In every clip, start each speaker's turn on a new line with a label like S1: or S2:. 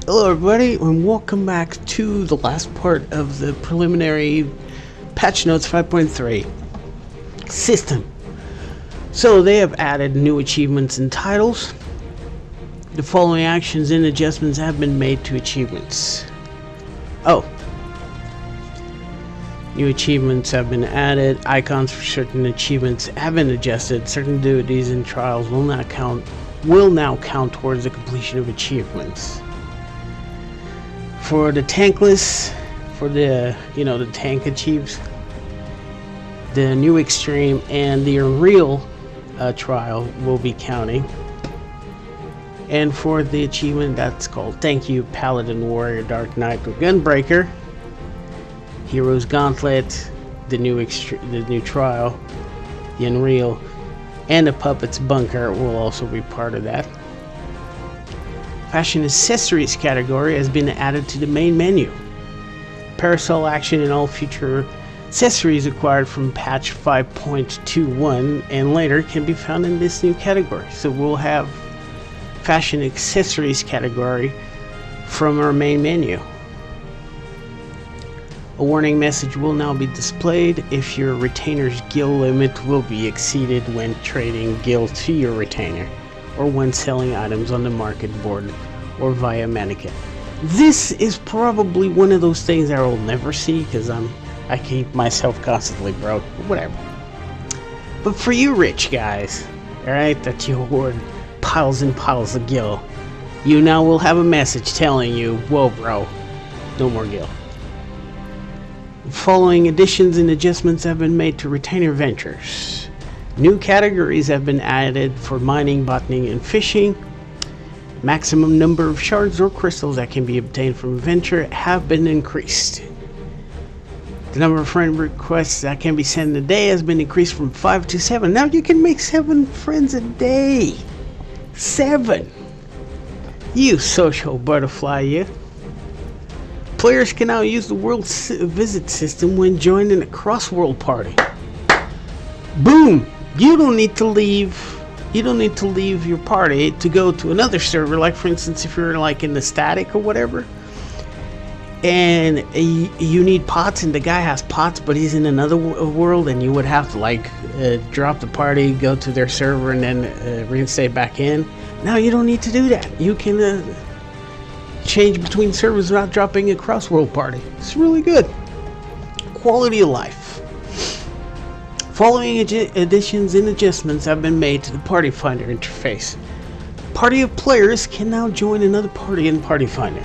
S1: Hello everybody, and welcome back to the last part of the preliminary patch notes 5.3 system. So they have added new achievements and titles. The following actions and adjustments have been made to achievements. New achievements have been added. Icons for certain achievements have been adjusted. Certain duties and trials will now count towards the completion of achievements. For the tankless, for the tank achieves, the new extreme and the unreal trial will be counting. And for the achievement that's called Thank You Paladin Warrior Dark Knight or Gunbreaker, Hero's Gauntlet, the new trial, the unreal, and the Puppet's Bunker will also be part of that. Fashion accessories category has been added to the main menu. Parasol action and all future accessories acquired from patch 5.21 and later can be found in this new category. So we'll have fashion accessories category from our main menu. A warning message will now be displayed if your retainer's gil limit will be exceeded when trading gil to your retainer, or when selling items on the market board or via mannequin. This is probably one of those things I will never see because I keep myself constantly broke, whatever. But for you rich guys, alright, that you hoard piles and piles of gil, you now will have a message telling you, whoa bro, no more gil. Following additions and adjustments have been made to retainer ventures. New categories have been added for mining, botany, and fishing. Maximum number of shards or crystals that can be obtained from a venture have been increased. The number of friend requests that can be sent in a day has been increased from 5 to 7. Now you can make 7 friends a day. 7! You social butterfly, you. Players can now use the world visit system when joining a cross-world party. Boom! You don't need to leave your party to go to another server. Like for instance, if you're like in the static or whatever, and you need pots, and the guy has pots, but he's in another world, and you would have to like drop the party, go to their server, and then reinstate back in. Now you don't need to do that. You can change between servers without dropping a cross-world party. It's really good. Quality of life. Following additions and adjustments have been made to the Party Finder interface. Party of players can now join another party in Party Finder.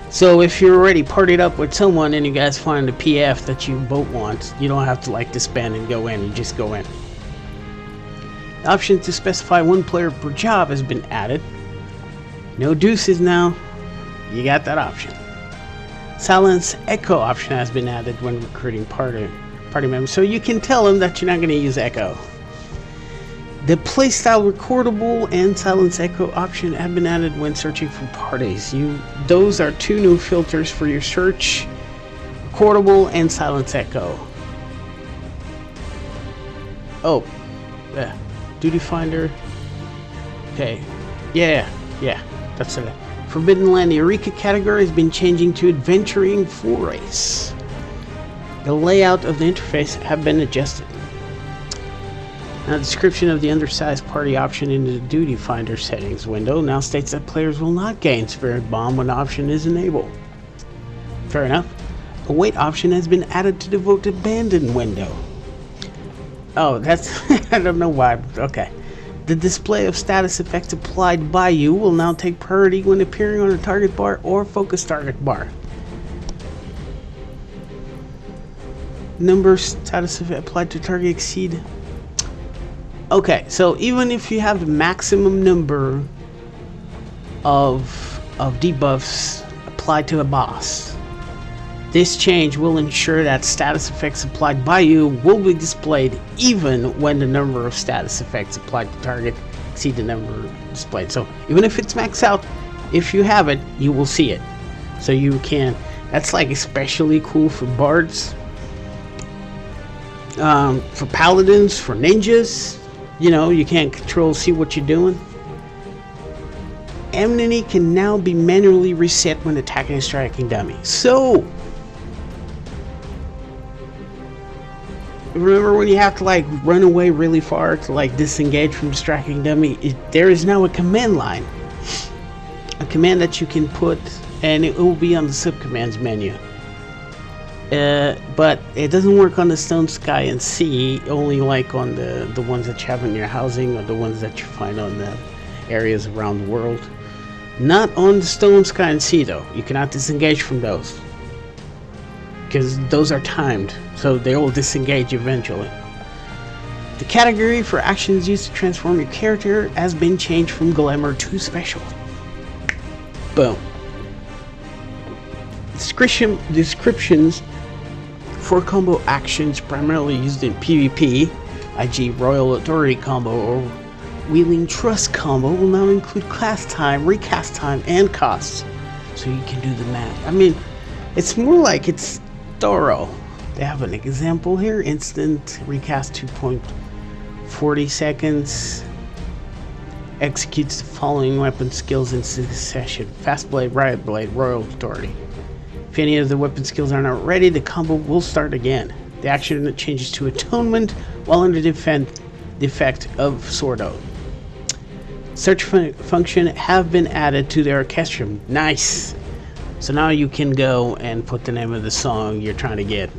S1: So if you're already partied up with someone and you guys find a PF that you both want, you don't have to like disband and go in, you just go in. The option to specify 1 player per job has been added. No deuces now, you got that option. Silence Echo option has been added when recruiting party members, so you can tell them that you're not going to use Echo. The playstyle recordable and silence Echo option have been added when searching for parties. Those are 2 new filters for your search: recordable and silence Echo. Oh, yeah, duty finder. Okay, yeah. That's it. Forbidden Land, the Eureka category has been changing to Adventuring Forays. The layout of the interface have been adjusted. Now, the description of the undersized party option in the Duty Finder settings window now states that players will not gain Spirit Bomb when the option is enabled. Fair enough. A wait option has been added to devote Abandon window. Oh, that's I don't know why. Okay. The display of status effects applied by you will now take priority when appearing on a target bar or focus target bar. Number status effect applied to target exceed. Okay, so even if you have the maximum number of debuffs applied to a boss, this change will ensure that status effects applied by you will be displayed even when the number of status effects applied to target exceed the number displayed. So even if it's maxed out, if you have it, you will see it. So you can, that's like especially cool for bards, for paladins, for ninjas. You know, you can't see what you're doing. enemy can now be manually reset when attacking a striking dummy. So remember when you have to like run away really far to like disengage from striking dummy? There is now a command line, a command that you can put, and it will be on the subcommands menu. But it doesn't work on the stone, sky, and sea, only like on the ones that you have in your housing or the ones that you find on the areas around the world. Not on the stone, sky, and sea though. You cannot disengage from those, because those are timed, so they will disengage eventually. The category for actions used to transform your character has been changed from glamour to special. Boom. Descriptions for combo actions primarily used in PvP, i.g. Royal Authority combo or Wheeling Trust combo, will now include class time, recast time, and costs. So you can do the math. I mean, it's more like it's thorough. They have an example here. Instant recast 2.40 seconds. Executes the following weapon skills in succession: Fast Blade, Riot Blade, Royal Authority. If any of the weapon skills are not ready, the combo will start again. The action changes to Atonement while under defect of Sword Ode. Search function have been added to the Orchestrum. Nice! So now you can go and put the name of the song you're trying to get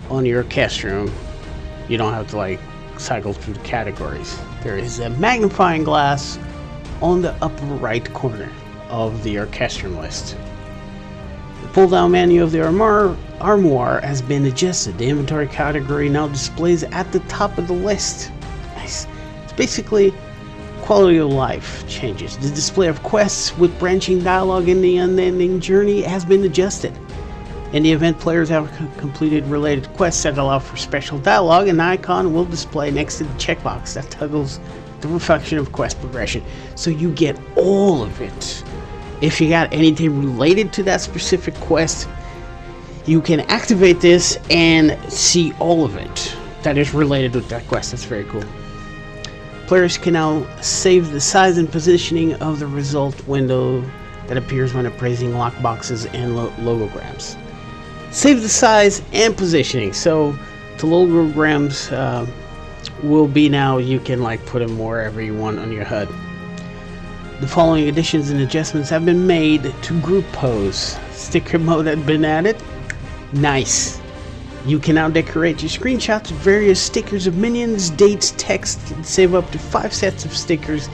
S1: on your Orchestrum. You don't have to like cycle through the categories. There is a magnifying glass on the upper right corner of the Orchestrum list. The pull-down menu of the armoire has been adjusted. The inventory category now displays at the top of the list. Nice. It's basically quality of life changes. The display of quests with branching dialogue in the unending journey has been adjusted. In the event players have completed related quests that allow for special dialogue, an icon will display next to the checkbox that toggles the reflection of quest progression. So you get all of it. If you got anything related to that specific quest, you can activate this and see all of it that is related with that quest. That's very cool. Players can now save the size and positioning of the result window that appears when appraising lockboxes and logograms. Save the size and positioning. So the logograms will be now, you can like put them wherever you want on your HUD. The following additions and adjustments have been made to group pose. Sticker mode had been added. Nice. You can now decorate your screenshots with various stickers of minions, dates, text, and save up to 5 sets of stickers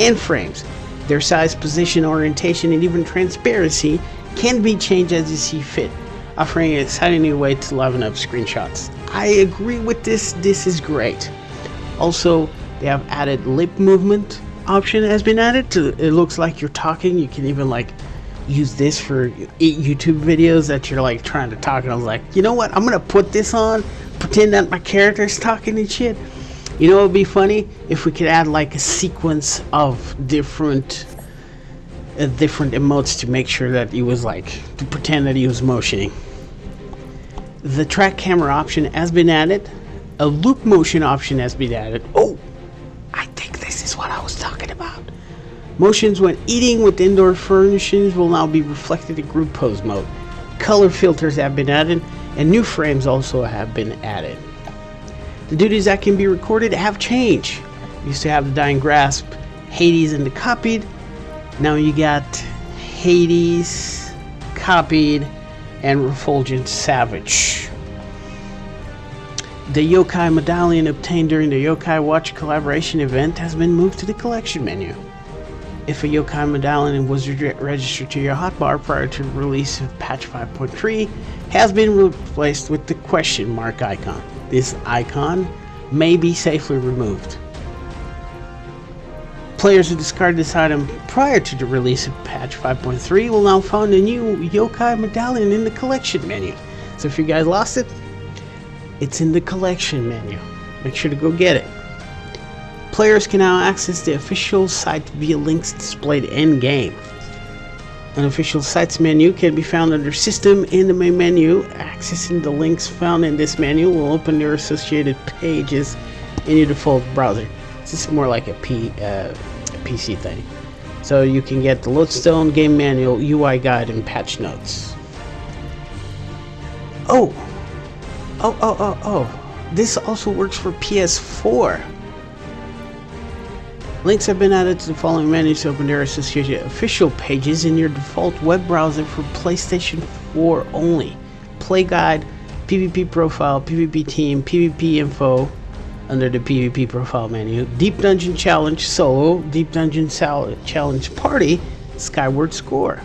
S1: and frames. Their size, position, orientation, and even transparency can be changed as you see fit, offering an exciting new way to liven up screenshots. I agree with this. This is great. Also, they have added lip movement option has been added to it. Looks like you're talking. You can even like use this for YouTube videos that you're like trying to talk, and I was like, you know what, I'm gonna put this on, pretend that my character's talking and shit. You know, it would be funny if we could add like a sequence of different emotes to make sure that he was like, to pretend that he was motioning. The track camera option has been added. A loop motion option has been added. Oh, I think this is what I was talking about. Motions when eating with indoor furnishings will now be reflected in group pose mode. Color filters have been added, and new frames also have been added. The duties that can be recorded have changed. You used to have the Dying Grasp, Hades, and the Copied. Now you got Hades, Copied, and Refulgent Savage. The Yokai Medallion obtained during the Yokai Watch collaboration event has been moved to the collection menu. If a Yokai Medallion was registered to your hotbar prior to the release of patch 5.3, has been replaced with the question mark icon. This icon may be safely removed. Players who discard this item prior to the release of patch 5.3 will now find a new Yokai Medallion in the collection menu. So if you guys lost it, it's in the collection menu. Make sure to go get it. Players can now access the official site via links displayed in-game. An official sites menu can be found under System in the main menu. Accessing the links found in this menu will open their associated pages in your default browser. This is more like a PC thing. So you can get the Lodestone game manual, UI guide, and patch notes. Oh, this also works for PS4. Links have been added to the following menus to open their associated official pages in your default web browser for PlayStation 4 only. Play guide, PvP profile, PvP team, PvP info under the PvP profile menu, Deep Dungeon Challenge Solo, Deep Dungeon Challenge Party, Skyward Score.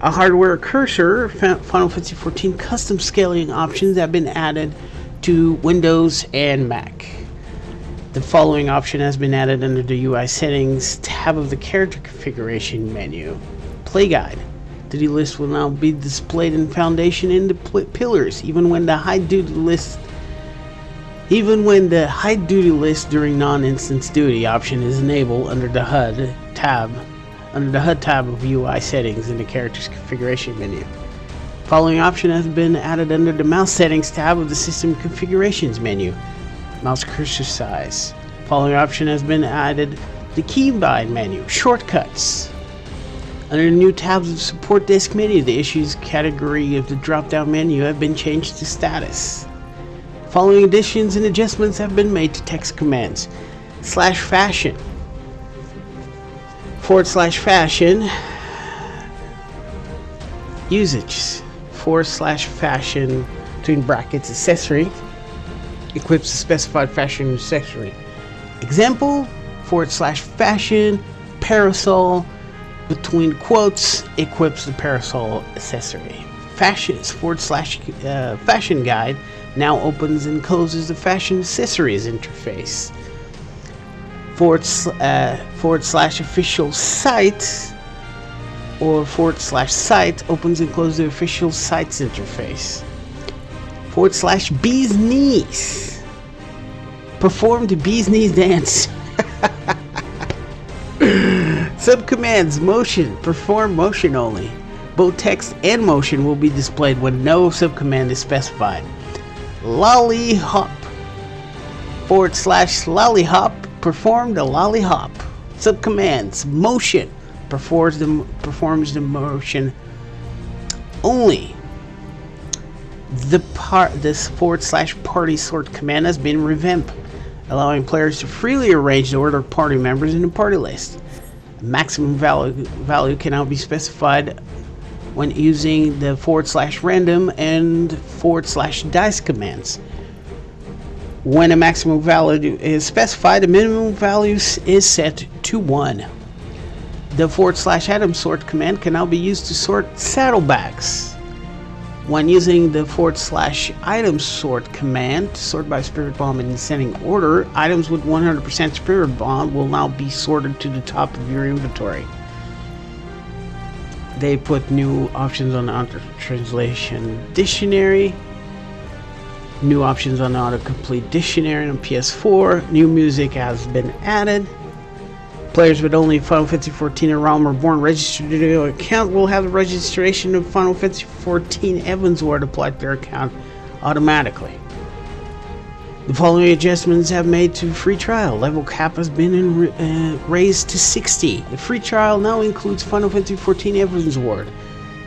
S1: A hardware cursor, Final Fantasy XIV custom scaling options have been added to Windows and Mac. The following option has been added under the UI settings tab of the character configuration menu. Play guide. The list will now be displayed in Foundation in the pillars, even when the hide duty list during non-instance duty option is enabled under the HUD tab of UI settings in the character's configuration menu. Following option has been added under the mouse settings tab of the system configurations menu. Mouse cursor size. Following option has been added the keybind menu. Shortcuts. Under the new tabs of support disk menu, the issues category of the drop-down menu have been changed to status. Following additions and adjustments have been made to text commands. /fashion. /fashion. Usage. /fashion between brackets accessory. Equips the specified fashion accessory. Example, /fashion parasol between quotes equips the parasol accessory. Fashions fashion guide now opens and closes the fashion accessories interface. /official site or /site opens and closes the official sites interface. /bee's knees. Perform the bee's knees dance. Subcommands motion. Perform motion only. Both text and motion will be displayed when no subcommand is specified. Lollihop. /lollihop. Perform the lollihop. Subcommands motion. Performs the motion only. This /party sort command has been revamped, allowing players to freely arrange the order of party members in the party list. A maximum value can now be specified when using the /random and /dice commands. When a maximum value is specified, the minimum value is set to 1. The /item sort command can now be used to sort saddlebags. When using the /item sort command to sort by spirit bomb in descending order, items with 100% spirit bomb will now be sorted to the top of your inventory. They put new options on the auto translation dictionary, new options on the autocomplete dictionary on PS4, new music has been added. Players with only Final Fantasy XIV or Realm Reborn registered account will have the registration of Final Fantasy XIV Evansward applied to their account automatically. The following adjustments have made to free trial. Level cap has been raised to 60. The free trial now includes Final Fantasy XIV Evansward.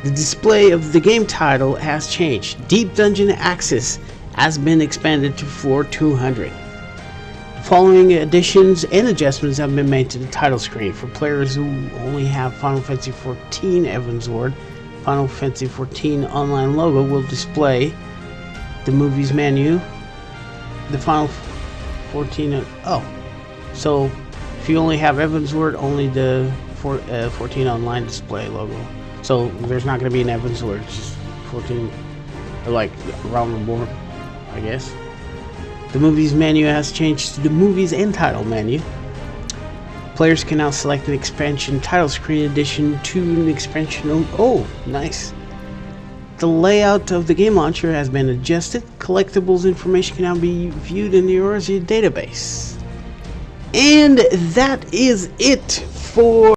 S1: The display of the game title has changed. Deep Dungeon access has been expanded to floor 200. Following additions and adjustments have been made to the title screen. For players who only have Final Fantasy XIV Evansward, Final Fantasy XIV online logo will display the movies menu. The Final 14. So if you only have Evansward, only the 14 online display logo. So there's not going to be an Evansward, just 14, like Realm Reborn, I guess. The movies menu has changed to the movies and title menu. Players can now select an expansion title screen addition to an expansion. Oh, nice. The layout of the game launcher has been adjusted. Collectibles information can now be viewed in the Eorzea database. And that is it for